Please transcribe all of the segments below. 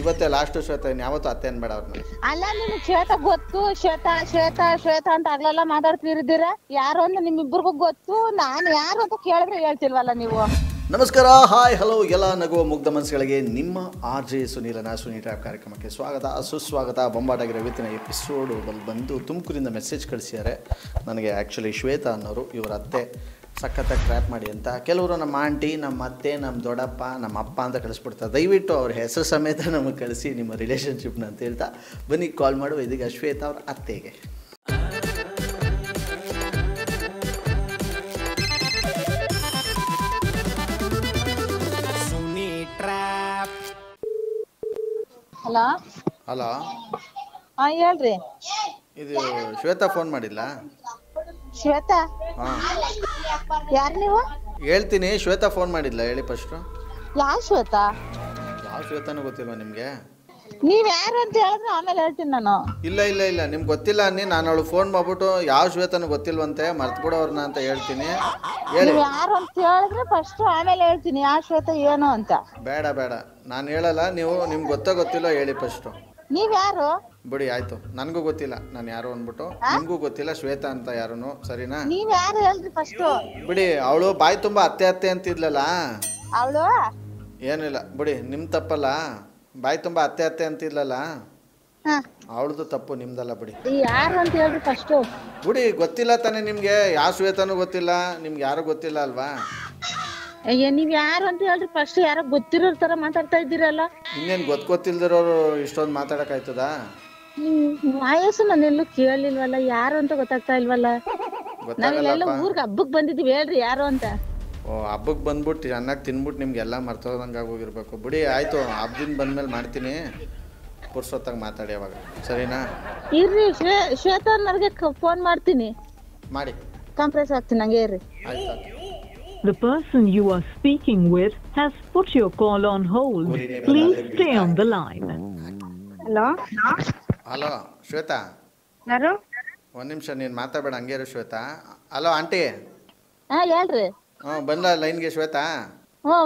ಇವತ್ತೇ ಲಾಸ್ಟ್ ಶ್ವೇತಾ, ಯಾವತ್ತೂ ಅತ್ತೆ ಅನ್ಬೇಡ ಅವ್ರನ್ನ. ಅಲ್ಲ ನಿಮ್ಗೆ ಶ್ವೇತಾ ಗೊತ್ತು, ಶ್ವೇತಾ ಶ್ವೇತಾ ಶ್ವೇತಾ ಅಂತ ಆಗ್ಲೆಲ್ಲ ಮಾತಾಡ್ತಿರಿದ್ದೀರ. ಯಾರು ಅಂತ ನಿಮ್ಮಿಬ್ಬರಿಗೂ ಗೊತ್ತು. ನಾನು ಯಾರು ಅಂತ ಕೇಳಿದ್ರೆ ಹೇಳ್ತಿಲ್ವಲ್ಲ ನೀವು. ನಮಸ್ಕಾರ, ಹಾಯ್, ಹಲೋ ಎಲ್ಲ ನಗುವ ಮುಗ್ಧ ಮನಸ್ಸುಗಳಿಗೆ ನಿಮ್ಮ RJ ಸುನೀಲನ ಸುನಿ ಟ್ರ್ಯಾಪ್ ಕಾರ್ಯಕ್ರಮಕ್ಕೆ ಸ್ವಾಗತ, ಸುಸ್ವಾಗತ. ಬೊಂಬಾಟಾಗಿರೋ ಇವತ್ತಿನ ಎಪಿಸೋಡು ಬಂದು ತುಮಕೂರಿಂದ ಮೆಸೇಜ್ ಕಳಿಸಿದ್ದಾರೆ ನನಗೆ. ಆ್ಯಕ್ಚುಲಿ ಶ್ವೇತಾ ಅನ್ನೋರು ಇವರ ಅತ್ತೆ ಸಖತ್ತಾಗಿ ಟ್ರ್ಯಾಪ್ ಮಾಡಿ ಅಂತ. ಕೆಲವರು ನಮ್ಮ ಆಂಟಿ, ನಮ್ಮ ಅತ್ತೆ, ನಮ್ಮ ದೊಡ್ಡಪ್ಪ, ನಮ್ಮ ಅಪ್ಪ ಅಂತ ಕಳಿಸ್ಬಿಡ್ತಾರೆ. ದಯವಿಟ್ಟು ಅವ್ರ ಹೆಸರು ಸಮೇತ ನಮಗೆ ಕಳಿಸಿ ನಿಮ್ಮ ರಿಲೇಷನ್ಶಿಪ್ನ ಅಂತ ಹೇಳ್ತಾ ಬನ್ನಿ ಕಾಲ್ ಮಾಡುವ ಇದೀಗ ಶ್ವೇತಾ ಅವ್ರ ಅತ್ತೆಗೆ. ಹಲೋ ಹಲೋ, ಹಾಂ ಹೇಳ್ರಿ. ಇದು ಶ್ವೇತಾ ಫೋನ್ ಮಾಡಿಲ್ಲ? ಶ್ವೇತಾ? ಹಾಂ, ಯಾರು ನೀವು? ಹೇಳ್ತೀನಿ. ಶ್ವೇತಾ ಫೋನ್ ಮಾಡಿಲ್ಲ ಹೇಳಿ ಫಸ್ಟು. ಯಾವ ಶ್ವೇತಾ? ಯಾವ ಶ್ವೇತಾನೂ ಗೊತ್ತಿಲ್ವಾ ನಿಮಗೆ? ನೀವ್ ಯಾರು ಅಂತ ಹೇಳಿದ್ರೆ ಆಮೇಲೆ ಹೇಳ್ತೀನಿ ನಾನು. ಇಲ್ಲ ಇಲ್ಲ ಇಲ್ಲ, ನಿಮ್ಗೆ ಗೊತ್ತಿಲ್ಲ ಅನ್ನಿ. ನಾನು ಅವಳು ಫೋನ್ ಮಾಡ್ಬಿಟ್ಟು ಯಾವ ಶ್ವೇತಾನು ಗೊತ್ತಿಲ್ವಂತೆ, ಮರ್ತ್ಬಿಡೋರ್ನ ಅಂತ ಹೇಳ್ತೀನಿ. ಹೇಳಿ ಯಾರು ಅಂತ ಹೇಳಿದ್ರೆ ಫಸ್ಟ್, ಆಮೇಲೆ ಹೇಳ್ತೀನಿ ಯಾವ ಶ್ವೇತಾ ಏನು ಅಂತ. ಬೇಡ ಬೇಡ, ನಾನು ಹೇಳಲ್ಲ. ನೀವು ನಿಮ್ಗೆ ಗೊತ್ತಿಲ್ಲ ಹೇಳಿ ಫಸ್ಟು. ನೀವ್ ಯಾರು? ಬಿಡಿ ಆಯ್ತು, ನನಗೂ ಗೊತ್ತಿಲ್ಲ ನಾನು ಯಾರು ಅಂದ್ಬಿಟ್ಟು. ನಿಮಗೂ ಗೊತ್ತಿಲ್ಲ ಶ್ವೇತಾ ಅಂತ ಯಾರು, ಸರಿನಾ? ನೀವ್ ಯಾರು ಹೇಳ್ರಿ ಫಸ್ಟ್. ಬಿಡಿ, ಅವಳು ಬಾಯಿ ತುಂಬ ಅತ್ತೆ ಅತ್ತೆ ಅಂತಿದ್ಲಲ್ಲ. ಅವಳು ಏನಿಲ್ಲ ಬಿಡಿ, ನಿಮ್ಮ ತಪ್ಪಲ್ಲ. ಬಾಯಿ ತುಂಬ ಅತ್ತೆ ಅತ್ತೆ ಅಂತಿದ್ಲಲ್ಲ, ಅವಳದು ತಪ್ಪು, ನಿಮ್ದಲ್ಲ ಬಿಡಿ. ಯಾರು ಅಂತ ಹೇಳ್ರಿ ಫಸ್ಟ್. ಬಿಡಿ, ಗೊತ್ತಿಲ್ಲ ತಾನೇ ನಿಮ್ಗೆ. ಯಾವ ಶ್ವೇತಾನು ಗೊತ್ತಿಲ್ಲ ನಿಮ್ಗೆ, ಯಾರು ಗೊತ್ತಿಲ್ಲ ಅಲ್ವಾ? ಅಯ್ಯ, ನೀವ್ ಯಾರು ಅಂತ ಹೇಳ್ರಿ ಫಸ್ಟ್. ಯಾರೋ ಗೊತ್ತಿರೋ ತರ ಮಾತಾಡ್ತಾ ಇದ್ದೀರಲ್ಲ. ಇನ್ನೇನು ಗೊತ್ತಿಲ್ದಿರೋರು ಇಷ್ಟೊಂದು ಮಾತಾಡೋಕ್ಕಾಯ್ತದ? ವಯಸ್ಸು ನಾನೆಲ್ಲೂ ಕೇಳಿಲ್ವಲ್ಲ, ಯಾರು ಅಂತ ಗೊತ್ತಾಗ್ತಾ ಇಲ್ವಲ್ಲ. ನಾವೆಲ್ಲ ಊರ್ಗೆ ಹಬ್ಬಕ್ ಬಂದಿದೀವಿ, ಹೇಳ್ರಿ ಯಾರು ಅಂತ. ಓ, ಹಬ್ಬಕ್ಕೆ ಬಂದ್ಬಿಟ್ಟು ಚೆನ್ನಾಗಿ ತಿನ್ಬಿಟ್ಟು ನಿಮ್ಗೆಲ್ಲ ಮರ್ತೋದಂಗೆ ಆಗೋಗಿರ್ಬೇಕು. ಬಿಡಿ ಆಯಿತು, ಹಬ್ಬದಿಂದ ಬಂದ್ಮೇಲೆ ಮಾಡ್ತೀನಿ, ಪುರ್ಸೊತ್ತಾಗಿ ಮಾತಾಡಿ ಅವಾಗ, ಸರಿನಾ? ಇರ್ರಿ, ಶ್ವೇತಾ ಅವ್ರಿಗೆ ಫೋನ್ ಮಾಡ್ತೀನಿ, ಮಾಡಿ ಕಾನ್ಫರೆನ್ಸ್ ಆಗ್ತೀನಿ, ಹಂಗೆ ಇರ್ರಿ. ಆಯ್ತಾ? The person you are speaking with has put your call on hold. Please stay on the line. Hello hello Shweta, ಯಾರು? ಒಂದು ನಿಮಿಷ ನೀನು ಮಾತಾಡಬೇಡ, ಹಂಗೆ ಇರು ಶ್ವೇತಾ. Hello aunty. ಹಾ ಹೇಳ್ರಿ. ಬಂದ ಲೈನ್ಗೆ ಶ್ವೇತಾ? ಹ್ಞೂ,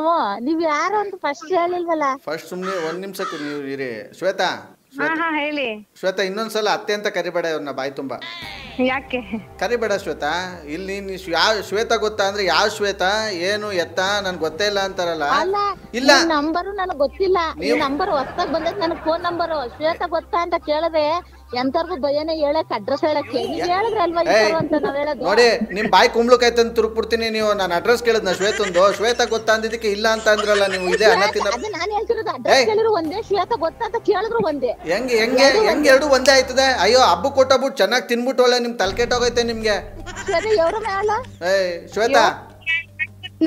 ನೀವ್ ಯಾರು ಅಂತ ಫಸ್ಟ್ ಹೇಳಿಲ್ವಲ್ಲ. ಫಸ್ಟ್ ಸುಮ್ಮನೆ ಒಂದು ನಿಮಿಷಕ್ಕೂ ನೀವು ಇರಿ. ಶ್ವೇತಾ, ಹೇಳಿ. ಶ್ವೇತಾ, ಇನ್ನೊಂದ್ಸಲ ಅತ್ತೆ ಅಂತ ಕರಿಬೇಡ ಇವ್ರನ್ನ, ಬಾಯಿ ತುಂಬ ಯಾಕೆ ಕರಿಬೇಡ ಶ್ವೇತಾ. ಇಲ್ಲಿ ಯಾವ ಶ್ವೇತಾ ಗೊತ್ತಾ ಅಂದ್ರೆ ಯಾವ ಶ್ವೇತಾ, ಏನು ಎತ್ತ ನನ್ಗೆ ಗೊತ್ತೇ ಇಲ್ಲ ಅಂತಾರಲ್ಲ. ಇಲ್ಲ, ನಂಬರು ನನಗ್ ಗೊತ್ತಿಲ್ಲ. ಈ ನಂಬರ್ ಹೊಸ್ತಾಗ್ ಬಂದದ್, ನನಗ್ ಫೋನ್ ನಂಬರು. ಶ್ವೇತಾ ಗೊತ್ತಾ ಅಂತ ಕೇಳಿದ್ರೆ ಎಂತರ್ಗು ಭಯನೇ ಹೇಳಕ್, ಅಡ್ರೆಸ್ ಹೇಳಕ್ಕೆ. ನೀವ್ ಹೇಳಿದ್ರೆ ಅಲ್ವಾ ಅಂತ ನಾವ್ ಹೇಳೋದು. ನೋಡಿ, ನಿಮ್ ಬಾಯಿ ಕುಂಬ್ಳಕಾಯ್ತಂತ ತುರುಕ್ಬಿಡ್ತೀನಿ. ನೀವು ನಾನು ಅಡ್ರೆಸ್ ಕೇಳಿದ್ನ ಶ್ವೇತಂದು, ಶ್ವೇತಾ ಗೊತ್ತಾ ಅಂದಿದ್ದಕ್ಕೆ ಇಲ್ಲ ಅಂತ ಅಂದ್ರಲ್ಲ ನೀವು. ಇದೇ ಅನ್ನ ತಿನ್ನ. ಅದೇ ನಾನ್ ಹೇಳ್ತಿರೋದು, ಅಡ್ರೆಸ್ ಕೇಳಿದ್ರು ಒಂದೇ, ಶ್ವೇತಾ ಗೊತ್ತಾ ಅಂತ ಕೇಳಿದ್ರು ಒಂದೇ. ಹೆಂಗೆ ಎರಡು ಒಂದೇ ಆಯ್ತದೆ? ಅಯ್ಯೋ, ಹಬ್ಬ ಕೊಟ್ಟಬಿಟ್ಟು ಚೆನ್ನಾಗಿ ತಿನ್ಬಿಟ್ಟು ಒಳ್ಳೆ ನಿಮ್ ತಲೆ ಕೆಟ್ಟೋಗೈತೆ ನಿಮ್ಗೆ. ಶ್ವೇತಾ,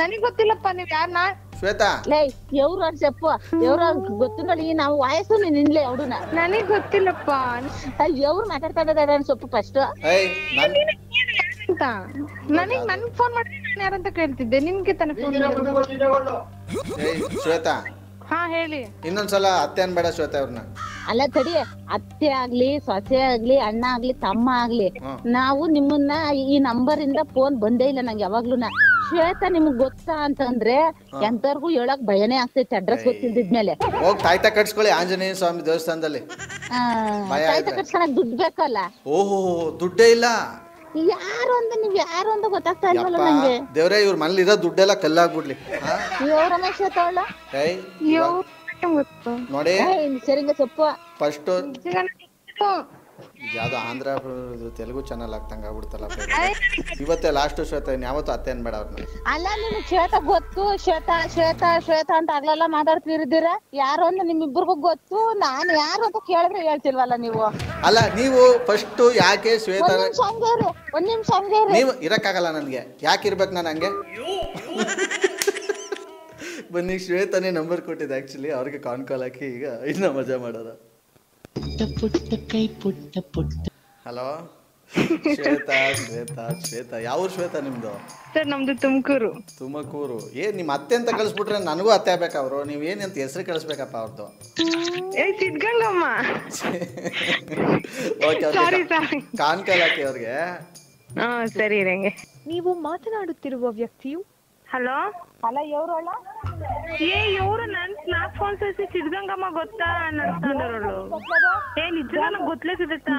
ನನಗ್ ಗೊತ್ತಿಲ್ಲಪ್ಪ, ನೀವ್ ಯಾರನ್ನ? ಶ್ವೇತಾ, ಎವ್ರು చెప్పు, ఎవరు ಗೊತ್ತಿಲ್ಲ. ನಾವು ವಯಸ್ಸು ನಿನ್ಲೆ ಅವಡುನ. ನನಗ್ ಗೊತ್ತಿಲ್ಲಪ್ಪ, ಎವ್ರು ಮಾತಾಡ್ತಾ ಇದ್ದಾರೆ ಸ್ವಲ್ಪ ಫಸ್ಟ್. ನನಗ್ ಫೋನ್ ಮಾಡಿದ್ರೆ ನಾನು ಯಾರಂತ ಕೇಳ್ತಿದ್ದೆ, ನಿಮ್ಗೆ ತಾನೇ ಫೋನ್. ಶ್ವೇತಾ, ಹಾ ಹೇಳಿ. ಇನ್ನೊಂದ್ಸಲ ಅತ್ತೆ ಅನ್ಬೇಡ ಶ್ವೇತಾ ಅವ್ರನ್ನ. ಅಲ್ಲ ತಡಿ, ಅತ್ತೆ ಆಗ್ಲಿ, ಸೊಸೆ ಆಗ್ಲಿ, ಅಣ್ಣ ಆಗ್ಲಿ, ತಮ್ಮ ಆಗ್ಲಿ, ನಾವು ನಿಮ್ಮನ್ನ ಈ ನಂಬರ್ ಇಂದ ಫೋನ್ ಬಂದೇ ಇಲ್ಲ ನಂಗೆ ಯಾವಾಗ್ಲೂನ. ಶ್ವೇತಾ ನಿಮ್ಗ್ ಗೊತ್ತಾ ಅಂತಂದ್ರೆ ಎಂತರ್ಗೂ ಹೇಳಕ್ ಭಯನೇ ಆಗ್ತೈತೆ, ಅಡ್ರೆಸ್ ಗೊತ್ತಿಲ್ದಿದ್ಮೇಲೆ. ಹೋಗಿ ತಾಯ್ತ ಕಟ್ಸ್ಕೊಳ್ಳಿ ಆಂಜನೇಯ ಸ್ವಾಮಿ ದೇವಸ್ಥಾನದಲ್ಲಿ. ತಾಯ್ತ ಕಟ್ಸ್ಕೊಳಕ್ ದುಡ್ಡು ಬೇಕಲ್ಲ. ಓಹೋ, ದುಡ್ಡೇ ಇಲ್ಲ. ಯಾರು ಅಂತ ನೀವ್ ಯಾರು ಅಂತ ಗೊತ್ತಾಗ್ತಾ ಇಲ್ವಲ್ಲ ನಂಗೆ. ದೇವ್ರೆ, ಇವ್ರ ಮನೇಲಿ ಇರೋ ದುಡ್ಡೆಲ್ಲ ಕಲ್ಲಾಗ್ಬಿಡ್ಲಿ. ರಮೇಶ್ ಶ್ವೇತಾ ನೋಡಿ, ಸರಿಂಗ ಸೊಪ್ಪು ಫಸ್ಟ್ ಯಾವ್ದೋ ಆಂಧ್ರ ತೆಲುಗು ಚಾನಲ್ ಆಗ್ತಂಗ ಆಗ್ಬಿಡ್ತಲ್ಲ. ಇವತ್ತೇ ಲಾಸ್ಟ್ ಶ್ವೇತಾ, ಯಾವತ್ತೂ ಅತ್ತೆ ಅನ್ಬೇಡ ಅವ್ರನ್ನ. ಅಲ್ಲ ನಿಮ್ಗೆ ಶ್ವೇತಾ ಗೊತ್ತು, ಶ್ವೇತಾ ಶ್ವೇತಾ ಶ್ವೇತಾ ಅಂತ ಆಗ್ಲೆಲ್ಲ ಮಾತಾಡ್ತಿರಿದ್ದೀರ. ಯಾರು ಅಂತ ನಿಮ್ಮಿಬ್ಬರಿಗೂ ಗೊತ್ತು. ನಾನು ಯಾರು ಅಂತ ಕೇಳಿದ್ರೆ ಹೇಳ್ತಿಲ್ವಲ್ಲ ನೀವು. ಅಲ್ಲ, ನೀವು ಫಸ್ಟ್ ಯಾಕೆ ಶ್ವೇತಾ? ಒಂದ್ ನಿಮಿಷ ಹಂಗೆ ನೀವು ಇರಕ್ಕಾಗಲ್ಲ ನನಗೆ. ಯಾಕೆ ಇರ್ಬೇಕು ನಾನು ಹಂಗೆ? ಬನ್ನಿ, ಶ್ವೇತಾನೇ ನಂಬರ್ ಕೊಟ್ಟಿದ್ದೆ ಆಕ್ಚುಲಿ, ಅವ್ರಿಗೆ ಕಾನ್ ಕಾಲ್ ಹಾಕಿ ಈಗ ಇನ್ನ ಮಜಾ ಮಾಡೋದ. ಹಲೋ ಶ್ವೇತಾ, ಶ್ವೇತಾ ಶ್ವೇತಾ, ಯಾವ ಶ್ವೇತಾ ನಿಮ್ದು? ಸರ್ ನಮ್ದು ತುಮಕೂರು. ತುಮಕೂರು. ನಿಮ್ಮ ಅತ್ತೆ ಅಂತ ಕಳಿಸ್ಬಿಟ್ರೆ ನನಗೂ ಅತ್ತೆ ಆಗ್ಬೇಕು ಅವರು. ನೀವೇನಂತ ಹೆಸರು ಕಳಿಸ್ಬೇಕಪ್ಪ ಅವ್ರದ್ದು? ಸಿದ್ಧಗಂಗಮ್ಮ. ಕಾನ್ ಕಾಲ್ ಹಾಕಿ ಅವ್ರಿಗೆ. ಸರಿ ರಂಗೆ. ನೀವು ಮಾತನಾಡುತ್ತಿರುವ ವ್ಯಕ್ತಿಯು ಹಲೋ ಹಲೋ, ఎవరోళ్ళ ಇವ್ರು ನನ್ ಸ್ನಾಪ್ ಫೋನ್ ಸೇರಿಸಿ ಸಿದ್ಧಗಂಗಮ್ಮ ಗೊತ್ತಾ ಅನ್ನಿಸ್ಕೊಂಡವ್ರು. ನಿಜವಾಗ್ಲೂ ಗೊತ್ತಲೇ ಸಿದ್ಧತಾ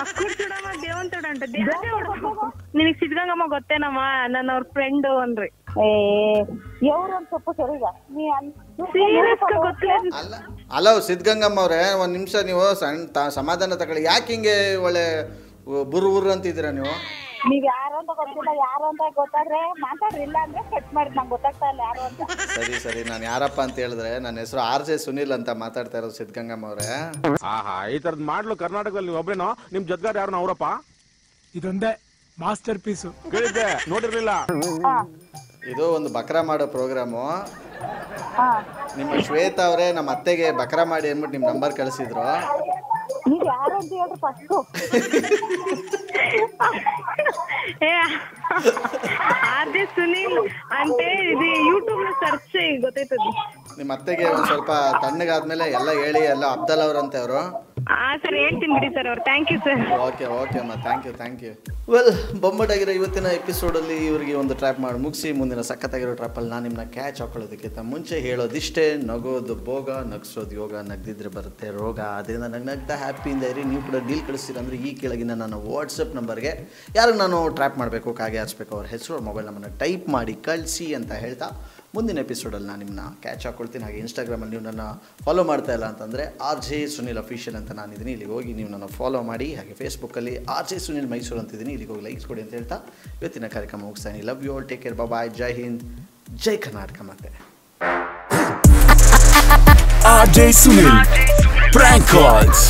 ಅಕ್ಕೂರ್ చూడಮ್ಮ ದೇವಂತೋಡ ಅಂತ ನಿನಗ್ ಸಿದ್ಧಗಂಗಮ್ಮ ಗೊತ್ತೇನಮ್ಮ ನನ್ನ ಅವ್ರ ಫ್ರೆಂಡು ಅನ್ರಿ. ಹಲೋ ಸಿದ್ಧಗಂಗಮ್ಮ ಅವ್ರೆ, ಒಂದ್ ನಿಮಿಷ ನೀವು ಸಮಾಧಾನ ತಗೊಳ್ಳಿ. ಯಾಕೆ ಹಿಂಗೆ ಒಳ್ಳೆ ಬುರು ಅಂತಿದ್ದೀರಾ ನೀವು? ನೀವ್ ಯಾರು ಅಂತ ಗೊತ್ತಿಲ್ಲ, ಯಾರು ಅಂತ ಗೊತ್ತಾದ್ರೆ ಮಾತಾಡ್ರಿ, ಇಲ್ಲ ಅಂದ್ರೆ ಕಟ್ ಮಾಡಿ, ನಂಗೆ ಗೊತ್ತಾಗ್ತಾ ಇಲ್ಲ ಯಾರು ಅಂತ. ಸರಿ ನಾನು ಯಾರಪ್ಪ ಅಂತ ಹೇಳಿದ್ರೆ ನನ್ನ ಹೆಸರು RJ ಸುನಿಲ್ ಅಂತ ಮಾತಾಡ್ತಾ ಇರೋದು ಸಿದ್ಧಗಂಗಮ್ಮ ಅವ್ರೆ. ಈ ತರದ್ ಮಾಡ್ಲು ಕರ್ನಾಟಕದಲ್ಲಿ ಒಬ್ರೇನೋ, ನಿಮ್ ಜೊತೆಗಾರ ಯಾರು ಅವರಪ್ಪ? ಇದೊಂದೇ ಮಾಸ್ಟರ್ ಪೀಸು. ಕೇಳಿದ್ದೆ, ನೋಡಿರ್ಲಿಲ್ಲ. ಇದು ಒಂದು ಬಕ್ರಾ ಮಾಡೋ ಪ್ರೋಗ್ರಾಮು. ನಿಮ್ಮ ಶ್ವೇತಾ ಅವರೇ ನಮ್ಮ ಅತ್ತೆಗೆ ಬಕ್ರಾ ಮಾಡಿ ಅಂದ್ಬಿಟ್ಟು ನಿಮ್ ನಂಬರ್ ಕಳಿಸಿದ್ರು. ನೀವ್ ಯಾರು ಅಂತ ಹೇಳ್ರಿ ಫಸ್ಟ್. RJ ಸುನಿಲ್ అంటే ఇది ಯೂಟ್ಯೂಬ್ లో ಸರ್ಚ್ చేయి ಗೊತ್ತಾಯ್ತದೆ. ನಿಮ್ಮ ಅತ್ತೆಗೆ ಒಂದ್ ಸ್ವಲ್ಪ ತಣ್ಣಗಾದ್ಮೇಲೆ ಎಲ್ಲ ಹೇಳಿ, ಎಲ್ಲ ಅಬ್ದಲ್ ಅವ್ರಂತೆ ಅವರು. ಸರ್ ಹೇಳ್ತೀನಿ ಬಿಡಿ ಸರ್ ಅವ್ರು. Thank you sir. ಓಕೆ ಅಮ್ಮ, ಥ್ಯಾಂಕ್ ಯು. ವೆಲ್, ಬೊಂಬಾಟಾಗಿರೋ ಇವತ್ತಿನ ಎಪಿಸೋಡಲ್ಲಿ ಇವರಿಗೆ ಒಂದು ಟ್ರ್ಯಾಪ್ ಮಾಡಿ ಮುಗಿಸಿ, ಮುಂದಿನ ಸಖತ್ತಾಗಿರೋ ಟ್ರ್ಯಾಪಲ್ಲಿ ನಾನು ನಿಮ್ಮನ್ನ ಕ್ಯಾಚ್ ಹಾಕೊಳ್ಳೋದಕ್ಕಿಂತ ಮುಂಚೆ ಹೇಳೋದಿಷ್ಟೇ: ನಗೋದು ಭೋಗ, ನಗ್ಸೋದು ಯೋಗ, ನಗ್ದಿದ್ರೆ ಬರುತ್ತೆ ರೋಗ. ಅದರಿಂದ ನಗ್ನಗ್ತಾ ಹ್ಯಾಪಿಯಿಂದ ಇರಿ. ನೀವು ಕೂಡ ಡೀಲ್ ಕಳಿಸ್ತೀರ ಅಂದರೆ ಈ ಕೆಳಗಿನ ನನ್ನ ವಾಟ್ಸಪ್ ನಂಬರ್ಗೆ ಯಾರು ನಾನು ಟ್ರ್ಯಾಪ್ ಮಾಡಬೇಕು, ಕಾಗೆ ಹಚ್ಬೇಕು, ಅವ್ರ ಹೆಸರು, ಅವ್ರ ಮೊಬೈಲ್ ನಂಬರ್ನ ಟೈಪ್ ಮಾಡಿ ಕಳಿಸಿ ಅಂತ ಹೇಳ್ತಾ ಮುಂದಿನ ಎಪಿಸೋಡಲ್ಲಿ ನಾನು ನಿಮ್ಮನ್ನ ಕ್ಯಾಚ್ ಹಾಕ್ಕೊಳ್ತೀನಿ. ಹಾಗೆ ಇನ್ಸ್ಟಾಗ್ರಾಮಲ್ಲಿ ನೀವು ನನ್ನ ಫಾಲೋ ಮಾಡ್ತಾ ಇಲ್ಲ ಅಂತಂದರೆ RJ ಸುನಿಲ್ ಅಫಿಷಿಯಲ್ ಅಂತ ನಾನಿದ್ದೀನಿ, ಇಲ್ಲಿಗೆ ಹೋಗಿ ನೀವು ನನ್ನ ಫಾಲೋ ಮಾಡಿ. ಹಾಗೆ ಫೇಸ್ಬುಕ್ಕಲ್ಲಿ RJ ಸುನಿಲ್ ಮೈಸೂರು ಅಂತಿದ್ದೀನಿ, ಇಲ್ಲಿಗೆ ಹೋಗಿ ಲೈಕ್ಸ್ ಕೊಡಿ ಅಂತ ಹೇಳ್ತಾ ಇವತ್ತಿನ ಕಾರ್ಯಕ್ರಮ ಮುಗಿಸ್ತಾನೆ. Love you all, take care, bye, Jai Hind, Jai Karnataka. ಮತ್ತೆ RJ Sunil Prank Calls.